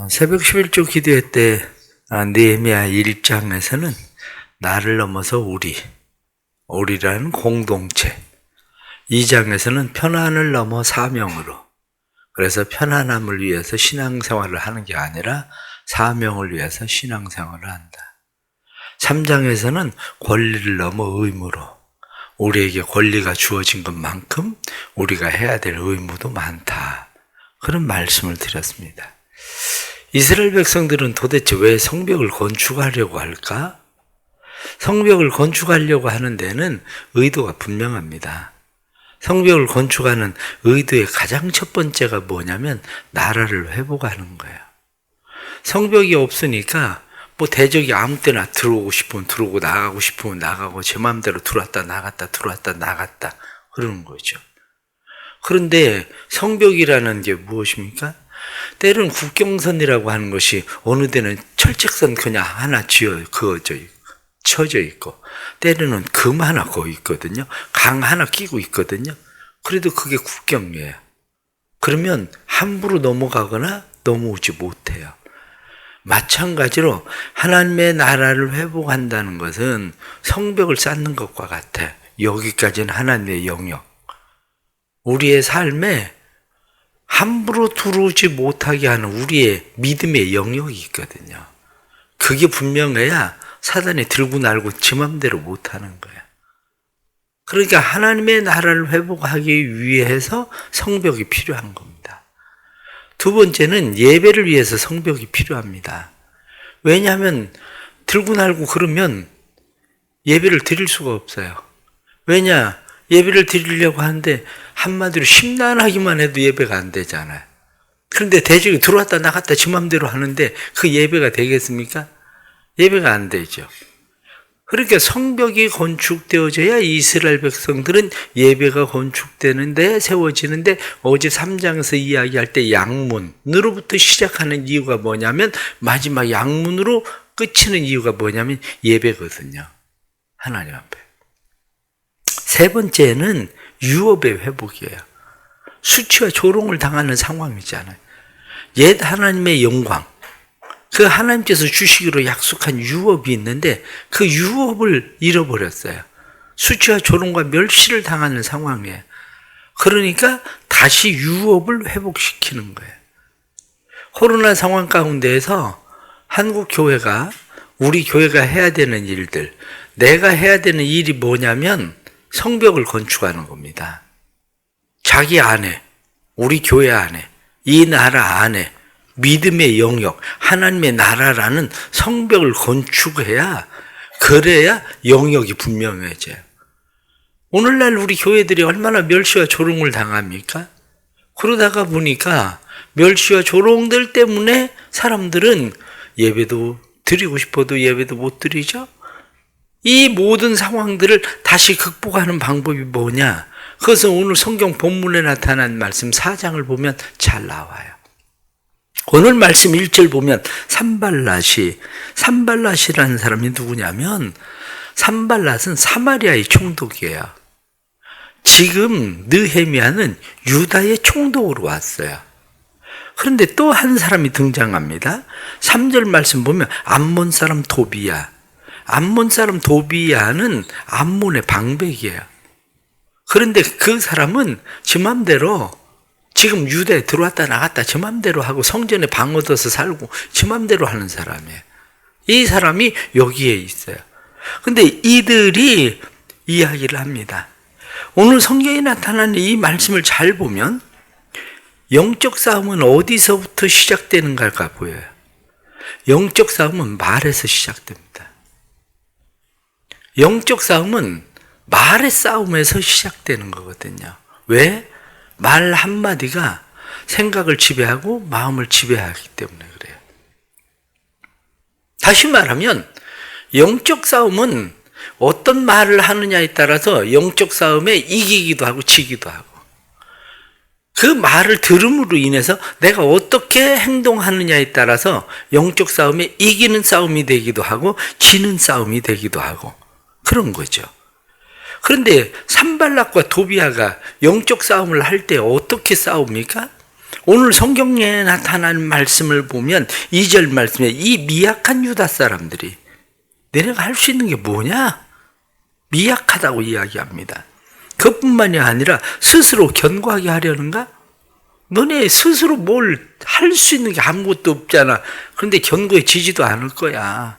새벽 11조 기도회 때 느헤미야 1장에서는 나를 넘어서 우리라는 공동체, 2장에서는 편안을 넘어 사명으로, 그래서 편안함을 위해서 신앙생활을 하는 게 아니라 사명을 위해서 신앙생활을 한다. 3장에서는 권리를 넘어 의무로, 우리에게 권리가 주어진 것만큼 우리가 해야 될 의무도 많다. 그런 말씀을 드렸습니다. 이스라엘 백성들은 도대체 왜 성벽을 건축하려고 할까? 성벽을 건축하려고 하는 데는 의도가 분명합니다. 성벽을 건축하는 의도의 가장 첫 번째가 뭐냐면 나라를 회복하는 거예요. 성벽이 없으니까 대적이 아무 때나 들어오고 싶으면 들어오고 나가고 싶으면 나가고 제 마음대로 들어왔다 나갔다 그러는 거죠. 그런데 성벽이라는 게 무엇입니까? 때로는 국경선이라고 하는 것이 어느 데는 철책선 그냥 하나 쳐져 있고, 때로는 금 하나 거기 있거든요. 강 하나 끼고 있거든요. 그래도 그게 국경이에요. 그러면 함부로 넘어가거나 넘어오지 못해요. 마찬가지로 하나님의 나라를 회복한다는 것은 성벽을 쌓는 것과 같아. 여기까지는 하나님의 영역. 우리의 삶에 함부로 들어오지 못하게 하는 우리의 믿음의 영역이 있거든요. 그게 분명해야 사단이 들고 날고 지 맘대로 못하는 거예요. 그러니까 하나님의 나라를 회복하기 위해서 성벽이 필요한 겁니다. 두 번째는 예배를 위해서 성벽이 필요합니다. 왜냐하면 들고 날고 그러면 예배를 드릴 수가 없어요. 왜냐? 예배를 드리려고 하는데 한마디로 심란하기만 해도 예배가 안 되잖아요. 그런데 대적이 들어왔다 나갔다 지 맘대로 하는데 그 예배가 되겠습니까? 예배가 안 되죠. 그러니까 성벽이 건축되어져야 이스라엘 백성들은 예배가 건축되는데 세워지는데, 어제 3장에서 이야기할 때 양문으로부터 시작하는 이유가 뭐냐면, 마지막 양문으로 끝이는 이유가 뭐냐면 예배거든요. 하나님 앞에. 세 번째는 유업의 회복이에요. 수치와 조롱을 당하는 상황이잖아요. 옛 하나님의 영광, 그 하나님께서 주시기로 약속한 유업이 있는데 그 유업을 잃어버렸어요. 수치와 조롱과 멸시를 당하는 상황이에요. 그러니까 다시 유업을 회복시키는 거예요. 코로나 상황 가운데에서 한국 교회가, 우리 교회가 해야 되는 일들, 내가 해야 되는 일이 뭐냐면 성벽을 건축하는 겁니다. 자기 안에, 우리 교회 안에, 이 나라 안에 믿음의 영역, 하나님의 나라라는 성벽을 건축해야, 그래야 영역이 분명해져요. 오늘날 우리 교회들이 얼마나 멸시와 조롱을 당합니까? 그러다가 보니까 멸시와 조롱들 때문에 사람들은 예배도 드리고 싶어도 예배도 못 드리죠? 이 모든 상황들을 다시 극복하는 방법이 뭐냐? 그것은 오늘 성경 본문에 나타난 말씀 4장을 보면 잘 나와요. 오늘 말씀 1절 보면 산발랏이라는 사람이 누구냐면, 산발랏은 사마리아의 총독이에요. 지금 느헤미야는 유다의 총독으로 왔어요. 그런데 또 한 사람이 등장합니다. 3절 말씀 보면 암몬 사람 도비야. 암몬 사람 도비야는 암몬의 방백이에요. 그런데 그 사람은 지 맘대로 지금 유대에 들어왔다 나갔다 지 맘대로 하고 성전에 방 얻어서 살고 지 맘대로 하는 사람이에요. 이 사람이 여기에 있어요. 근데 이들이 이야기를 합니다. 오늘 성경에 나타나는 이 말씀을 잘 보면 영적 싸움은 어디서부터 시작되는가가 보여요. 영적 싸움은 말에서 시작됩니다. 영적 싸움은 말의 싸움에서 시작되는 거거든요. 왜? 말 한마디가 생각을 지배하고 마음을 지배하기 때문에 그래요. 다시 말하면 영적 싸움은 어떤 말을 하느냐에 따라서 영적 싸움에 이기기도 하고 지기도 하고, 그 말을 들음으로 인해서 내가 어떻게 행동하느냐에 따라서 영적 싸움에 이기는 싸움이 되기도 하고 지는 싸움이 되기도 하고 그런 거죠. 그런데 산발랏과 도비야가 영적 싸움을 할 때 어떻게 싸웁니까? 오늘 성경에 나타난 말씀을 보면 2절 말씀에 이 미약한 유다 사람들이 너네가 할 수 있는 게 뭐냐? 미약하다고 이야기합니다. 그뿐만이 아니라 스스로 견고하게 하려는가? 너네 스스로 뭘 할 수 있는 게 아무것도 없잖아. 그런데 견고해지지도 않을 거야.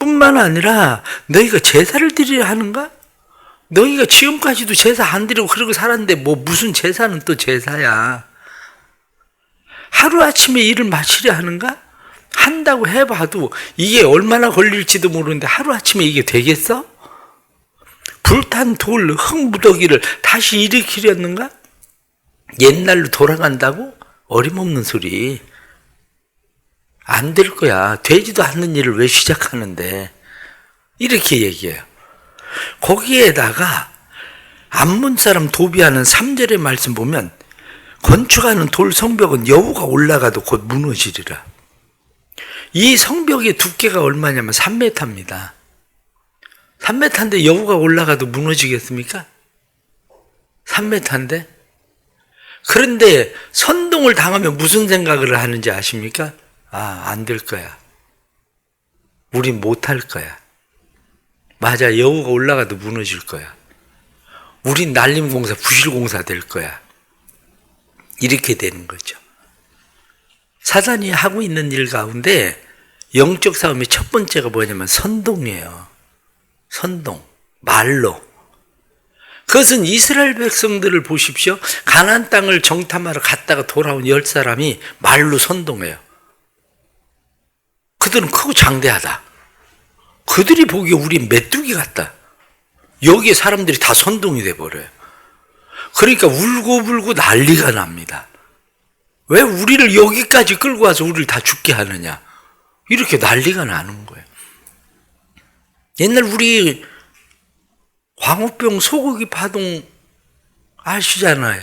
뿐만 아니라 너희가 제사를 드리려 하는가? 너희가 지금까지도 제사 안 드리고 그러고 살았는데 뭐 무슨 제사는 또 제사야. 하루아침에 일을 마치려 하는가? 한다고 해봐도 이게 얼마나 걸릴지도 모르는데 하루아침에 이게 되겠어? 불탄 돌, 흙무더기를 다시 일으키려는가? 옛날로 돌아간다고? 어림없는 소리. 안 될 거야. 되지도 않는 일을 왜 시작하는데. 이렇게 얘기해요. 거기에다가 암몬 사람 도비하는 3절의 말씀 보면 건축하는 돌 성벽은 여호가 올라가도 곧 무너지리라. 이 성벽의 두께가 얼마냐면 3m입니다. 3m인데 여호가 올라가도 무너지겠습니까? 3m인데? 그런데 선동을 당하면 무슨 생각을 하는지 아십니까? 안 될 거야. 우린 못할 거야. 맞아, 여호가 올라가도 무너질 거야. 우린 날림공사, 부실공사 될 거야. 이렇게 되는 거죠. 사단이 하고 있는 일 가운데 영적 싸움의 첫 번째가 뭐냐면 선동이에요. 선동, 말로. 그것은 이스라엘 백성들을 보십시오. 가나안 땅을 정탐하러 갔다가 돌아온 10사람이 말로 선동해요. 그들은 크고 장대하다. 그들이 보기에 우리 메뚜기 같다. 여기에 사람들이 다 선동이 돼버려요. 그러니까 울고불고 난리가 납니다. 왜 우리를 여기까지 끌고 와서 우리를 다 죽게 하느냐. 이렇게 난리가 나는 거예요. 옛날 우리 광우병 소고기 파동 아시잖아요.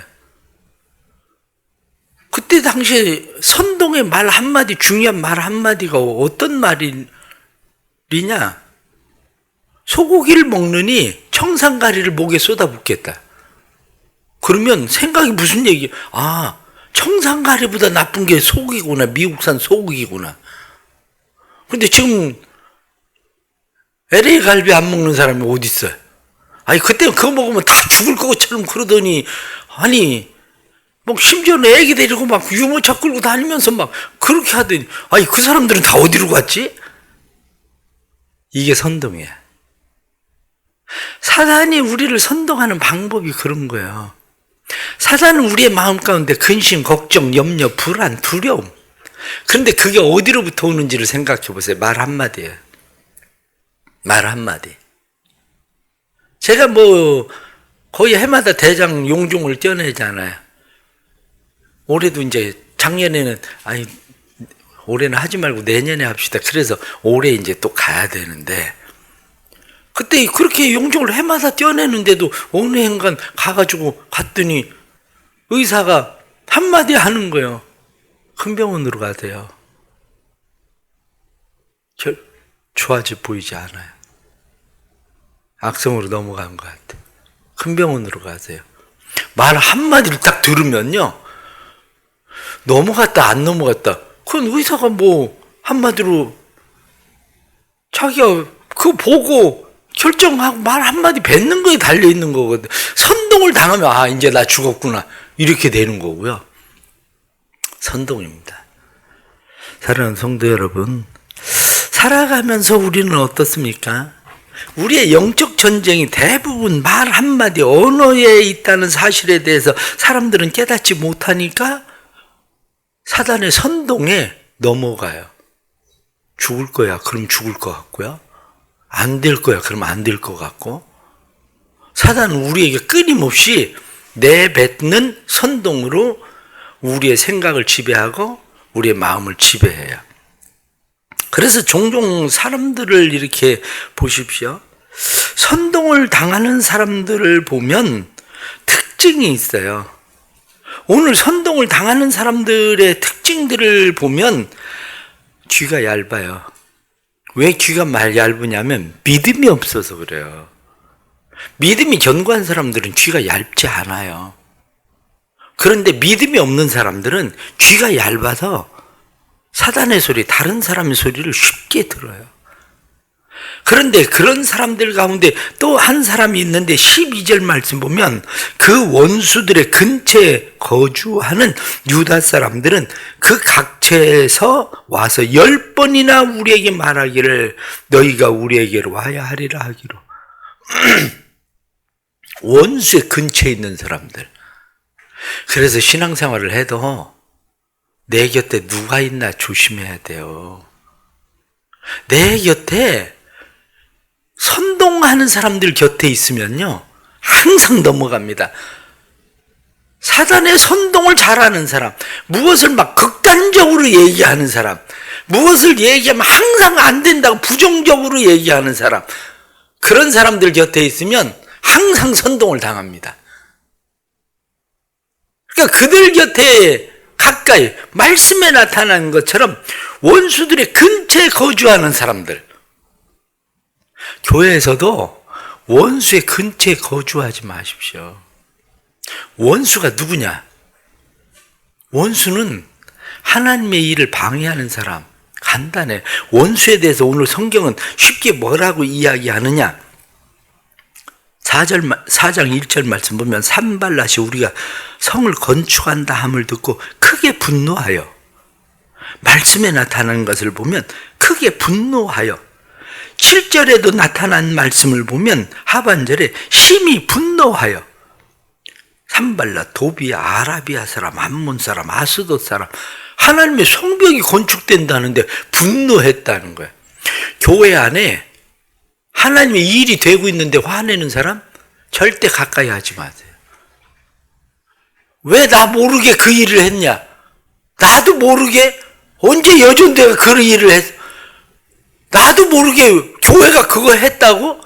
그때 당시에 선동의 말 한마디, 중요한 말 한마디가 어떤 말이냐. 소고기를 먹느니 청산가리를 목에 쏟아붓겠다. 그러면 생각이 무슨 얘기야? 청산가리보다 나쁜 게 소고기구나. 미국산 소고기구나. 근데 지금 LA 갈비 안 먹는 사람이 어디 있어요? 그때 그거 먹으면 다 죽을 것처럼 그러더니, 심지어는 애기 데리고 막 유모차 끌고 다니면서 막 그렇게 하더니, 그 사람들은 다 어디로 갔지? 이게 선동이야. 사단이 우리를 선동하는 방법이 그런 거예요. 사단은 우리의 마음 가운데 근심, 걱정, 염려, 불안, 두려움. 그런데 그게 어디로부터 오는지를 생각해 보세요. 말 한마디예요. 말 한마디. 제가 거의 해마다 대장 용종을 떼어내잖아요. 올해도 이제 작년에는 올해는 하지 말고 내년에 합시다. 그래서 올해 이제 또 가야 되는데 그때 그렇게 용종을 해마다 떼어내는데도 어느 행간 가가지고 갔더니 의사가 한마디 하는 거예요. 큰 병원으로 가세요. 좋아져 보이지 않아요. 악성으로 넘어간 것 같아. 큰 병원으로 가세요. 말 한마디를 딱 들으면요. 넘어갔다 안 넘어갔다. 그건 의사가 한마디로 자기가 그거 보고 결정하고 말 한마디 뱉는 거에 달려있는 거거든. 선동을 당하면 이제 나 죽었구나. 이렇게 되는 거고요. 선동입니다. 사랑하는 성도 여러분, 살아가면서 우리는 어떻습니까? 우리의 영적 전쟁이 대부분 말 한마디, 언어에 있다는 사실에 대해서 사람들은 깨닫지 못하니까 사단의 선동에 넘어가요. 죽을 거야. 그럼 죽을 것 같고요. 안 될 거야. 그럼 안 될 것 같고. 사단은 우리에게 끊임없이 내뱉는 선동으로 우리의 생각을 지배하고 우리의 마음을 지배해요. 그래서 종종 사람들을 이렇게 보십시오. 선동을 당하는 사람들을 보면 특징이 있어요. 오늘 선동을 당하는 사람들의 특징들을 보면 귀가 얇아요. 왜 귀가 얇으냐면 믿음이 없어서 그래요. 믿음이 견고한 사람들은 귀가 얇지 않아요. 그런데 믿음이 없는 사람들은 귀가 얇아서 사단의 소리, 다른 사람의 소리를 쉽게 들어요. 그런데 그런 사람들 가운데 또 한 사람이 있는데 12절 말씀 보면 그 원수들의 근처에 거주하는 유다 사람들은 그 각처에서 와서 10번이나 우리에게 말하기를 너희가 우리에게로 와야 하리라 하기로. 원수의 근처에 있는 사람들. 그래서 신앙생활을 해도 내 곁에 누가 있나 조심해야 돼요. 내 곁에 선동하는 사람들 곁에 있으면요, 항상 넘어갑니다. 사단의 선동을 잘하는 사람, 무엇을 막 극단적으로 얘기하는 사람, 무엇을 얘기하면 항상 안 된다고 부정적으로 얘기하는 사람, 그런 사람들 곁에 있으면 항상 선동을 당합니다. 그러니까 그들 곁에 가까이 말씀에 나타난 것처럼 원수들의 근처에 거주하는 사람들, 교회에서도 원수의 근처에 거주하지 마십시오. 원수가 누구냐? 원수는 하나님의 일을 방해하는 사람. 간단해. 원수에 대해서 오늘 성경은 쉽게 뭐라고 이야기하느냐? 4장 1절 말씀 보면 산발랏이 우리가 성을 건축한다 함을 듣고 크게 분노하여, 말씀에 나타나는 것을 보면 크게 분노하여, 7절에도 나타난 말씀을 보면 하반절에 심히 분노하여, 산발랏, 도비아, 아라비아 사람, 암몬 사람, 아스돗 사람, 하나님의 성벽이 건축된다는데 분노했다는 거예요. 교회 안에 하나님의 일이 되고 있는데 화내는 사람 절대 가까이 하지 마세요. 왜 나 모르게 그 일을 했냐? 나도 모르게 언제 여전대가 그런 일을 했어? 나도 모르게 교회가 그거 했다고?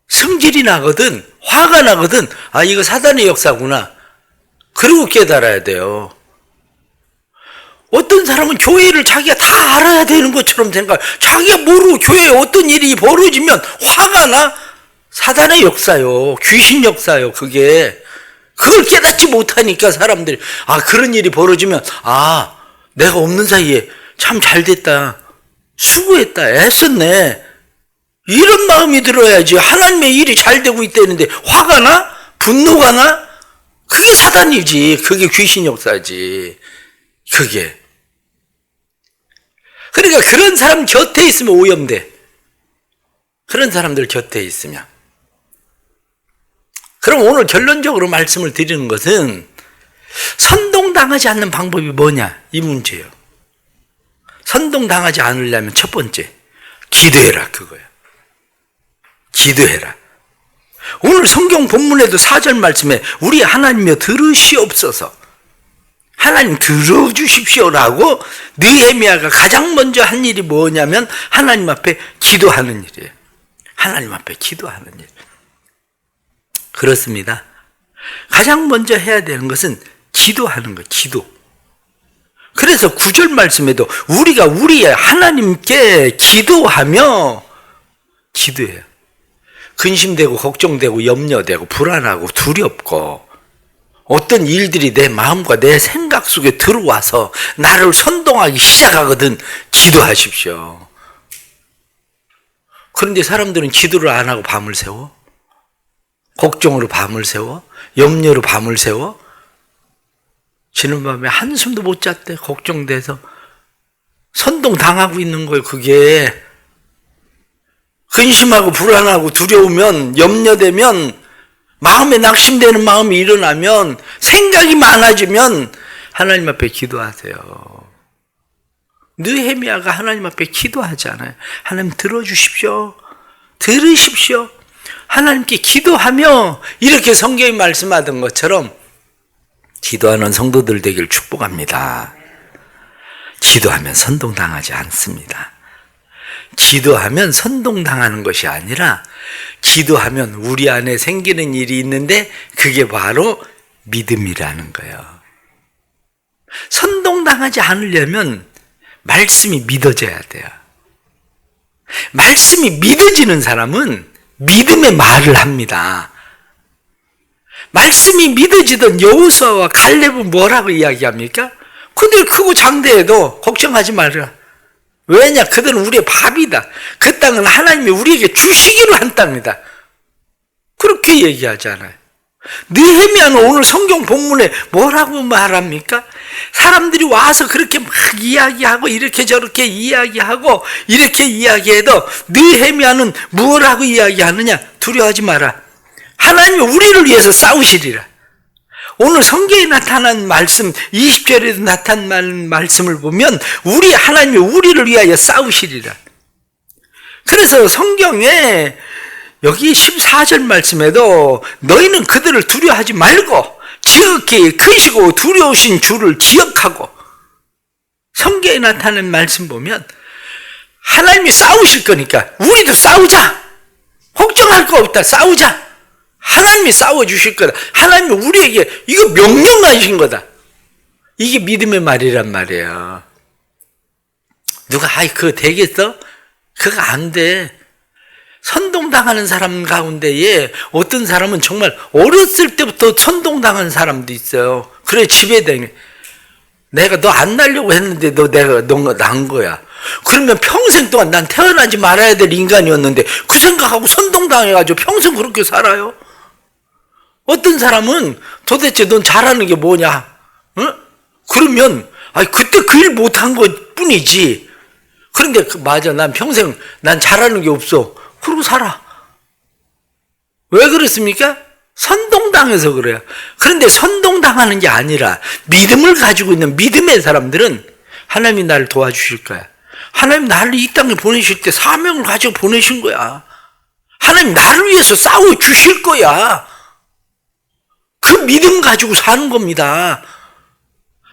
승질이 나거든, 화가 나거든. 아, 이거 사단의 역사구나. 그리고 깨달아야 돼요. 어떤 사람은 교회를 자기가 다 알아야 되는 것처럼 생각, 자기가 모르고 교회에 어떤 일이 벌어지면 화가 나? 사단의 역사요. 귀신 역사요, 그게. 그걸 깨닫지 못하니까 사람들이, 아, 그런 일이 벌어지면, 아, 내가 없는 사이에 참 잘 됐다. 수고했다. 애썼네. 이런 마음이 들어야지. 하나님의 일이 잘 되고 있다는데 화가 나? 분노가 나? 그게 사단이지. 그게 귀신 역사지. 그게. 그러니까 그런 사람 곁에 있으면 오염돼. 그런 사람들 곁에 있으면. 그럼 오늘 결론적으로 말씀을 드리는 것은 선동당하지 않는 방법이 뭐냐? 이 문제예요. 선동당하지 않으려면 첫 번째, 기도해라, 그거예요. 기도해라. 오늘 성경 본문에도 4절 말씀에 우리 하나님이여 들으시옵소서, 하나님 들어주십시오라고 느헤미야가 가장 먼저 한 일이 뭐냐면 하나님 앞에 기도하는 일이에요. 하나님 앞에 기도하는 일. 그렇습니다. 가장 먼저 해야 되는 것은 기도하는 것, 기도. 그래서 9절 말씀에도 우리가 우리의 하나님께 기도하며, 기도해요. 근심되고 걱정되고 염려되고 불안하고 두렵고 어떤 일들이 내 마음과 내 생각 속에 들어와서 나를 선동하기 시작하거든. 기도하십시오. 그런데 사람들은 기도를 안 하고 밤을 새워? 걱정으로 밤을 새워? 염려로 밤을 새워? 지는 밤에 한숨도 못 잤대. 걱정돼서. 선동당하고 있는 거예요, 그게. 근심하고 불안하고 두려우면, 염려되면, 마음에 낙심되는 마음이 일어나면, 생각이 많아지면 하나님 앞에 기도하세요. 느헤미야가 하나님 앞에 기도하잖아요. 하나님 들어주십시오. 들으십시오. 하나님께 기도하며, 이렇게 성경이 말씀하던 것처럼 기도하는 성도들 되길 축복합니다. 기도하면 선동당하지 않습니다. 기도하면 선동당하는 것이 아니라 기도하면 우리 안에 생기는 일이 있는데 그게 바로 믿음이라는 거예요. 선동당하지 않으려면 말씀이 믿어져야 돼요. 말씀이 믿어지는 사람은 믿음의 말을 합니다. 말씀이 믿어지던 여호수아와 갈렙은 뭐라고 이야기합니까? 그들 크고 장대해도 걱정하지 말라. 왜냐? 그들은 우리의 밥이다. 그 땅은 하나님이 우리에게 주시기로 한 땅이다. 그렇게 얘기하잖아요. 느헤미야는 오늘 성경 본문에 뭐라고 말합니까? 사람들이 와서 그렇게 막 이야기하고 이렇게 저렇게 이야기하고 이렇게 이야기해도 느헤미야는 뭐라고 이야기하느냐? 두려워하지 마라. 하나님이 우리를 위해서 싸우시리라. 오늘 성경에 나타난 말씀, 20절에도 나타난 말씀을 보면 하나님이 우리를 위하여 싸우시리라. 그래서 성경에 여기 14절 말씀에도 너희는 그들을 두려워하지 말고 지극히 크시고 두려우신 주를 기억하고, 성경에 나타난 말씀 보면 하나님이 싸우실 거니까 우리도 싸우자. 걱정할 거 없다. 싸우자. 하나님이 싸워주실 거다. 하나님이 우리에게 이거 명령하신 거다. 이게 믿음의 말이란 말이에요. 누가 그거 되겠어? 그거 안 돼. 선동당하는 사람 가운데에 어떤 사람은 정말 어렸을 때부터 선동당한 사람도 있어요. 그래 지배되네. 내가 너 안 낳으려고 했는데 내가 낳은 거야. 그러면 평생 동안 난 태어나지 말아야 될 인간이었는데 그 생각하고 선동당해가지고 평생 그렇게 살아요. 어떤 사람은 도대체 넌 잘하는 게 뭐냐? 응? 그러면 그때 그 일 못한 것 뿐이지. 그런데 맞아, 난 평생 난 잘하는 게 없어. 그러고 살아. 왜 그렇습니까? 선동당해서 그래요. 그런데 선동당하는 게 아니라 믿음을 가지고 있는 믿음의 사람들은 하나님이 나를 도와주실 거야. 하나님 나를 이 땅에 보내실 때 사명을 가지고 보내신 거야. 하나님 나를 위해서 싸워주실 거야. 그 믿음 가지고 사는 겁니다.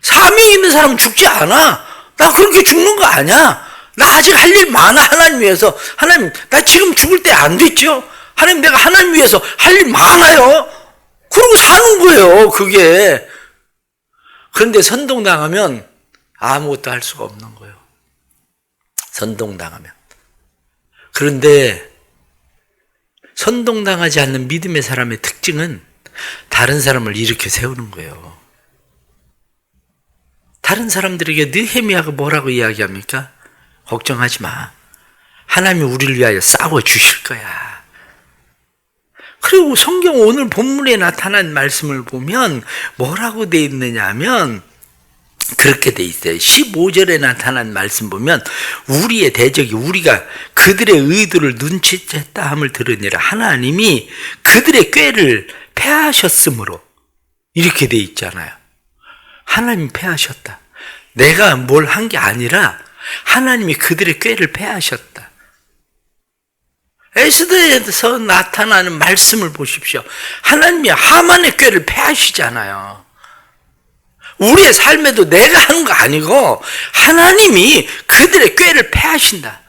사명 있는 사람은 죽지 않아. 나 그렇게 죽는 거 아니야. 나 아직 할 일 많아. 하나님 위해서. 하나님, 나 지금 죽을 때 안 됐죠? 하나님, 내가 하나님 위해서 할 일 많아요. 그러고 사는 거예요, 그게. 그런데 선동당하면 아무것도 할 수가 없는 거예요. 선동당하면. 그런데 선동당하지 않는 믿음의 사람의 특징은 다른 사람을 일으켜 세우는 거예요. 다른 사람들에게 느헤미야가 뭐라고 이야기합니까? 걱정하지 마. 하나님이 우리를 위하여 싸워주실 거야. 그리고 성경 오늘 본문에 나타난 말씀을 보면 뭐라고 돼 있느냐 하면 그렇게 돼 있어요. 15절에 나타난 말씀 보면 우리의 대적이 우리가 그들의 의도를 눈치챘다 함을 들으니라 하나님이 그들의 꾀를 패하셨으므로 이렇게 돼 있잖아요. 하나님이 패하셨다. 내가 뭘 한 게 아니라 하나님이 그들의 꾀를 패하셨다. 에스더에서 나타나는 말씀을 보십시오. 하나님이 하만의 꾀를 패하시잖아요. 우리의 삶에도 내가 하는 거 아니고 하나님이 그들의 꾀를 패하신다.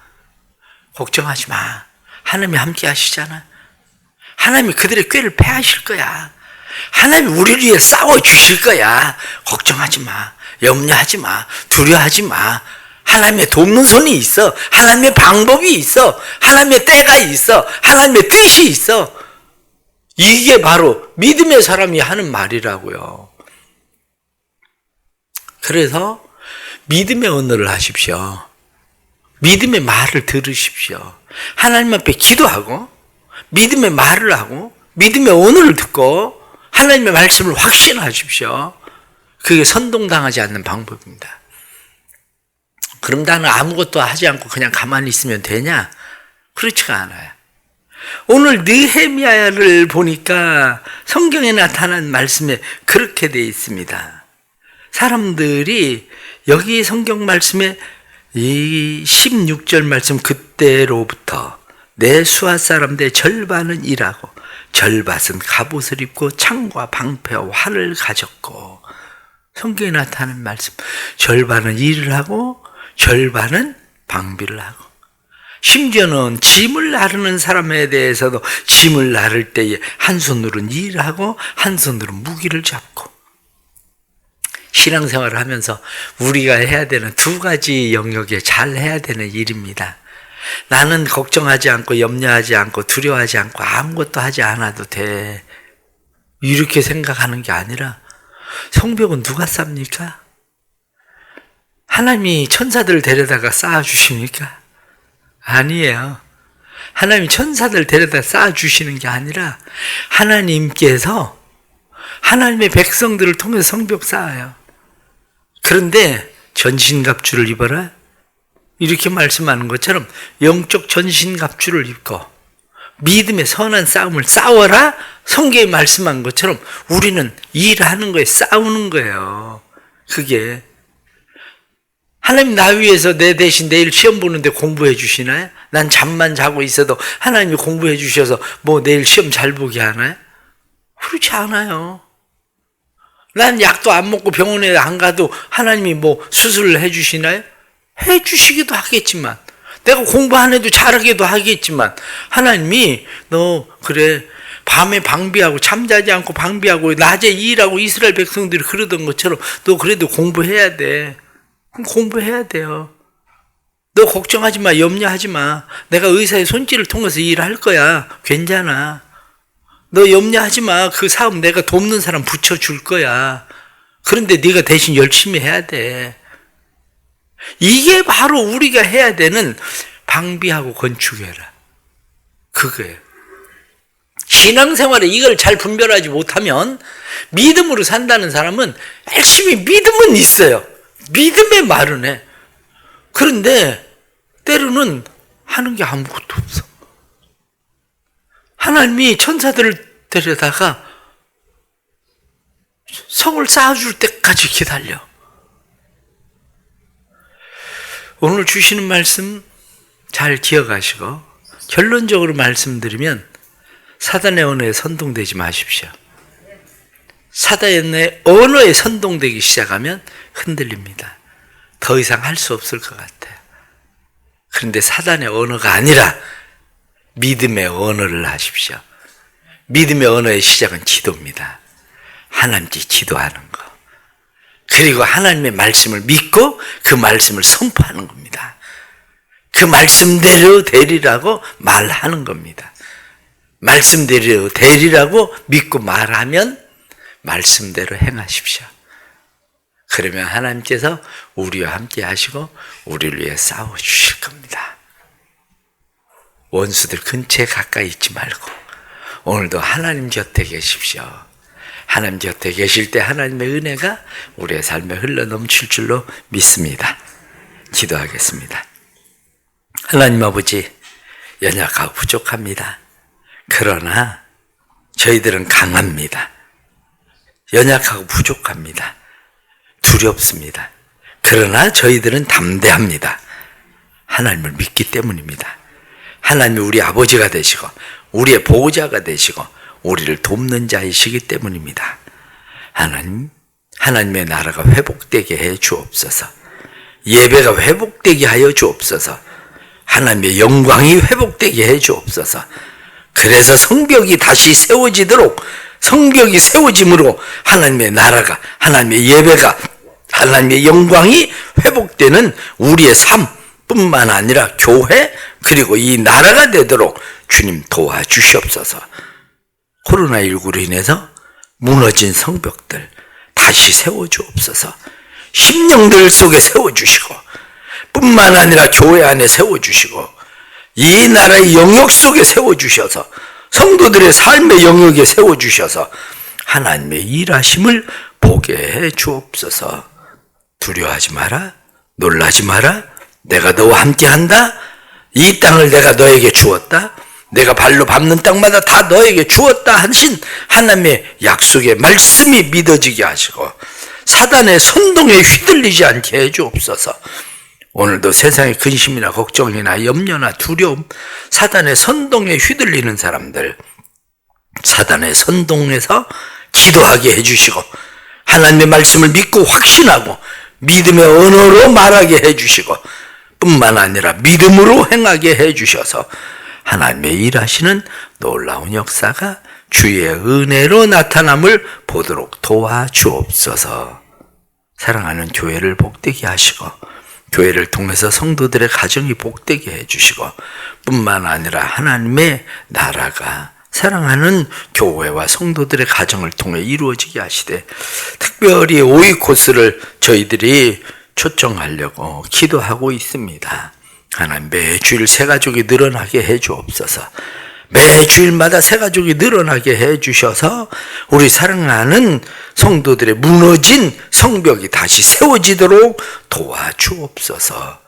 걱정하지 마. 하나님이 함께 하시잖아. 하나님이 그들의 꾀를 패하실 거야. 하나님이 우리를 위해 싸워주실 거야. 걱정하지 마. 염려하지 마. 두려워하지 마. 하나님의 돕는 손이 있어. 하나님의 방법이 있어. 하나님의 때가 있어. 하나님의 뜻이 있어. 이게 바로 믿음의 사람이 하는 말이라고요. 그래서 믿음의 언어를 하십시오. 믿음의 말을 들으십시오. 하나님 앞에 기도하고 믿음의 말을 하고 믿음의 언어를 듣고 하나님의 말씀을 확신하십시오. 그게 선동당하지 않는 방법입니다. 그럼 나는 아무것도 하지 않고 그냥 가만히 있으면 되냐? 그렇지가 않아요. 오늘 느헤미야를 보니까 성경에 나타난 말씀에 그렇게 되어 있습니다. 사람들이 여기 성경 말씀에 이 16절 말씀 그때로부터 내 수하 사람들의 절반은 일하고 절반은 갑옷을 입고 창과 방패와 활을 가졌고 성경에 나타나는 말씀 절반은 일을 하고 절반은 방비를 하고 심지어는 짐을 나르는 사람에 대해서도 짐을 나를 때에 한 손으로는 일하고 한 손으로는 무기를 잡고 신앙생활을 하면서 우리가 해야 되는 두 가지 영역에 잘 해야 되는 일입니다. 나는 걱정하지 않고 염려하지 않고 두려워하지 않고 아무것도 하지 않아도 돼. 이렇게 생각하는 게 아니라 성벽은 누가 쌉니까? 하나님이 천사들 데려다가 쌓아주십니까? 아니에요. 하나님이 천사들 데려다 쌓아주시는 게 아니라 하나님께서 하나님의 백성들을 통해서 성벽 쌓아요. 그런데 전신갑주를 입어라 이렇게 말씀하는 것처럼 영적 전신갑주를 입고 믿음의 선한 싸움을 싸워라 성경에 말씀한 것처럼 우리는 일하는 거에 싸우는 거예요. 그게 하나님 나 위해서 내 대신 내일 시험 보는데 공부해 주시나요? 난 잠만 자고 있어도 하나님이 공부해 주셔서 뭐 내일 시험 잘 보게 하나요? 그렇지 않아요. 난 약도 안 먹고 병원에 안 가도 하나님이 뭐 수술을 해 주시나요? 해 주시기도 하겠지만 내가 공부 안 해도 잘하기도 하겠지만 하나님이 너 그래 밤에 방비하고 잠자지 않고 방비하고 낮에 일하고 이스라엘 백성들이 그러던 것처럼 너 그래도 공부해야 돼. 그럼 공부해야 돼요. 너 걱정하지 마. 염려하지 마. 내가 의사의 손길을 통해서 일할 거야. 괜찮아. 너 염려하지 마. 그 사업 내가 돕는 사람 붙여줄 거야. 그런데 네가 대신 열심히 해야 돼. 이게 바로 우리가 해야 되는 방비하고 건축해라. 그거예요. 신앙생활에 이걸 잘 분별하지 못하면 믿음으로 산다는 사람은 열심히 믿음은 있어요. 믿음의 말은 해. 그런데 때로는 하는 게 아무것도 없어. 하나님이 천사들을 데려다가 성을 쌓아줄 때까지 기다려. 오늘 주시는 말씀 잘 기억하시고 결론적으로 말씀드리면 사단의 언어에 선동되지 마십시오. 사단의 언어에 선동되기 시작하면 흔들립니다. 더 이상 할 수 없을 것 같아요. 그런데 사단의 언어가 아니라 믿음의 언어를 하십시오. 믿음의 언어의 시작은 기도입니다. 하나님께 기도하는 거. 그리고 하나님의 말씀을 믿고 그 말씀을 선포하는 겁니다. 그 말씀대로 되리라고 말하는 겁니다. 말씀대로 되리라고 믿고 말하면 말씀대로 행하십시오. 그러면 하나님께서 우리와 함께 하시고 우리를 위해 싸워주실 겁니다. 원수들 근처에 가까이 있지 말고 오늘도 하나님 곁에 계십시오. 하나님 곁에 계실 때 하나님의 은혜가 우리의 삶에 흘러넘칠 줄로 믿습니다. 기도하겠습니다. 하나님 아버지, 연약하고 부족합니다. 그러나 저희들은 강합니다. 연약하고 부족합니다. 두렵습니다. 그러나 저희들은 담대합니다. 하나님을 믿기 때문입니다. 하나님이 우리 아버지가 되시고 우리의 보호자가 되시고 우리를 돕는 자이시기 때문입니다. 하나님, 하나님의 나라가 회복되게 해 주옵소서. 예배가 회복되게 하여 주옵소서. 하나님의 영광이 회복되게 해 주옵소서. 그래서 성벽이 다시 세워지도록 성벽이 세워짐으로 하나님의 나라가, 하나님의 예배가, 하나님의 영광이 회복되는 우리의 삶뿐만 아니라 교회 그리고 이 나라가 되도록 주님 도와주시옵소서. 코로나19로 인해서 무너진 성벽들 다시 세워주옵소서. 심령들 속에 세워주시고 뿐만 아니라 교회 안에 세워주시고 이 나라의 영역 속에 세워주셔서 성도들의 삶의 영역에 세워주셔서 하나님의 일하심을 보게 해 주옵소서. 두려워하지 마라. 놀라지 마라. 내가 너와 함께한다. 이 땅을 내가 너에게 주었다. 내가 발로 밟는 땅마다 다 너에게 주었다 하신 하나님의 약속의 말씀이 믿어지게 하시고 사단의 선동에 휘둘리지 않게 해 주옵소서. 오늘도 세상의 근심이나 걱정이나 염려나 두려움, 사단의 선동에 휘둘리는 사람들, 사단의 선동에서 기도하게 해주시고 하나님의 말씀을 믿고 확신하고 믿음의 언어로 말하게 해주시고 뿐만 아니라 믿음으로 행하게 해주셔서 하나님의 일하시는 놀라운 역사가 주의 은혜로 나타남을 보도록 도와주옵소서. 사랑하는 교회를 복되게 하시고 교회를 통해서 성도들의 가정이 복되게 해주시고 뿐만 아니라 하나님의 나라가 사랑하는 교회와 성도들의 가정을 통해 이루어지게 하시되, 특별히 오이코스를 저희들이 초청하려고 기도하고 있습니다. 하나님, 매주일 새가족이 늘어나게 해 주옵소서. 매주일마다 새가족이 늘어나게 해 주셔서 우리 사랑하는 성도들의 무너진 성벽이 다시 세워지도록 도와주옵소서.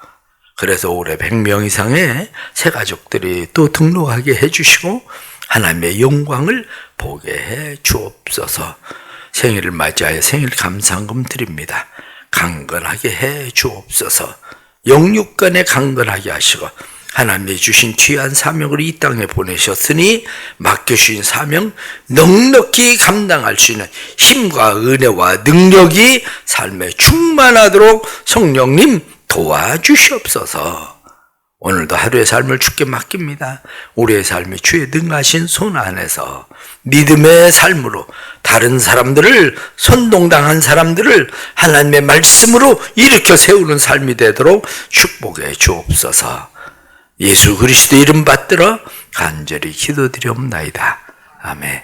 그래서 올해 100명 이상의 새가족들이 또 등록하게 해 주시고 하나님의 영광을 보게 해 주옵소서. 생일을 맞이하여 생일 감사금 드립니다. 강건하게 해 주옵소서. 영육간에 강건하게 하시고 하나님이 주신 귀한 사명을 이 땅에 보내셨으니 맡겨주신 사명 넉넉히 감당할 수 있는 힘과 은혜와 능력이 삶에 충만하도록 성령님 도와주시옵소서. 오늘도 하루의 삶을 주께 맡깁니다. 우리의 삶이 주의 능하신 손 안에서 믿음의 삶으로 다른 사람들을, 선동당한 사람들을 하나님의 말씀으로 일으켜 세우는 삶이 되도록 축복해 주옵소서. 예수 그리스도 이름 받들어 간절히 기도드리옵나이다. 아멘.